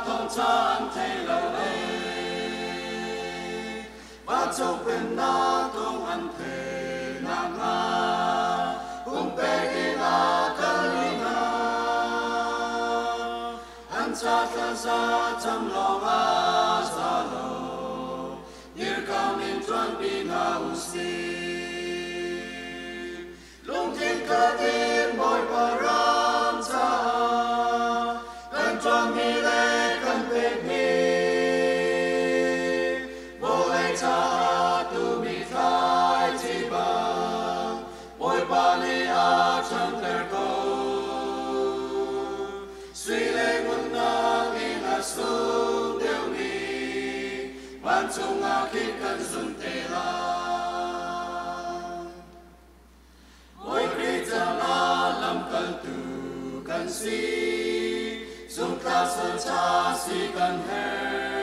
thông chan thay lâu ấy và châu bên na thông ăn thể na nga cùng bé đi na karina ăn cha ta ra chăm lo nga ra lo nhớ cao nên chuẩn bị na usi lung thiên cơ thiên bồi param cha cần chuẩn bị lệ cần về mi vô lệ cha tu mi khai chi bằng bồi ba ni a chân ter cô suy lệ nguồn na khi là sung đều mi ban chung a khi cần dùng tê la mỗi khi cha la làm cần tu cần si dùng ta sơn cha si cần her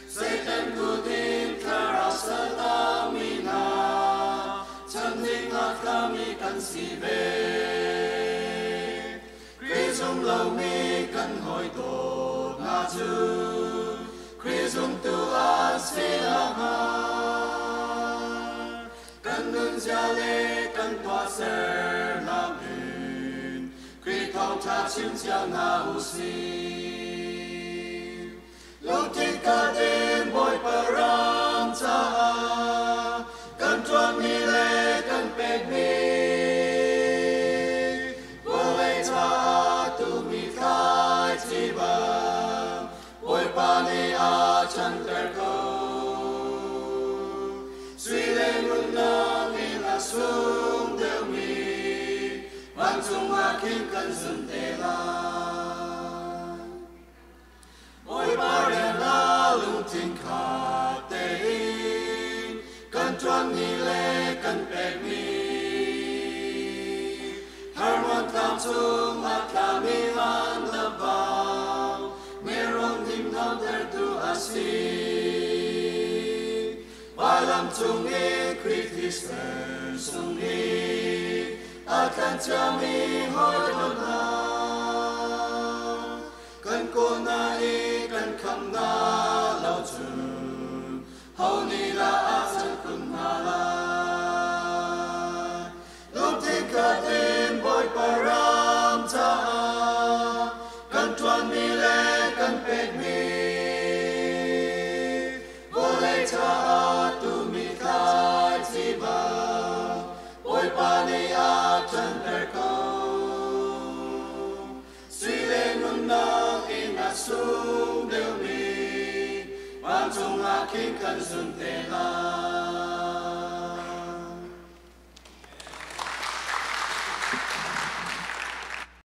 Satan ku tim kara sata mina chân linh ngát kami cần si về Christum lâu mi cần hỏi tổ na chu Christum tu an si la ha cần nun gia lê cần toa ser la min Christ thao cha chim cha na usi lúc thiên ca đêm bồi param cha cần chuẩn mi lệ cần bệt mi vô lệ cha tu mi khai chi bằng bồi pa ni a chân ter cô suy lên luôn na nghe là sung đều mi van chung a kim cần dừng tê la mỗi ba đêm la lung thiên khát tê cần chuẩn mi lệ cần bệt mi har mon tam chung a ta mi han da bao me ron tim nam ter tu asi ba lam chung e Christian sung e a kan cha mi hoi don na cần cô na e cần kham na lao chun hầu ni la a san kun na la lúc thiên ca đêm bồi param cha cần chuẩn mi lệ cần bệt mi vô lệ cha tu mi khai chi bằng bồi pa ni a chân ter cô suy lên nun na in a sung đều mi ban chung a kim cần dừng tê la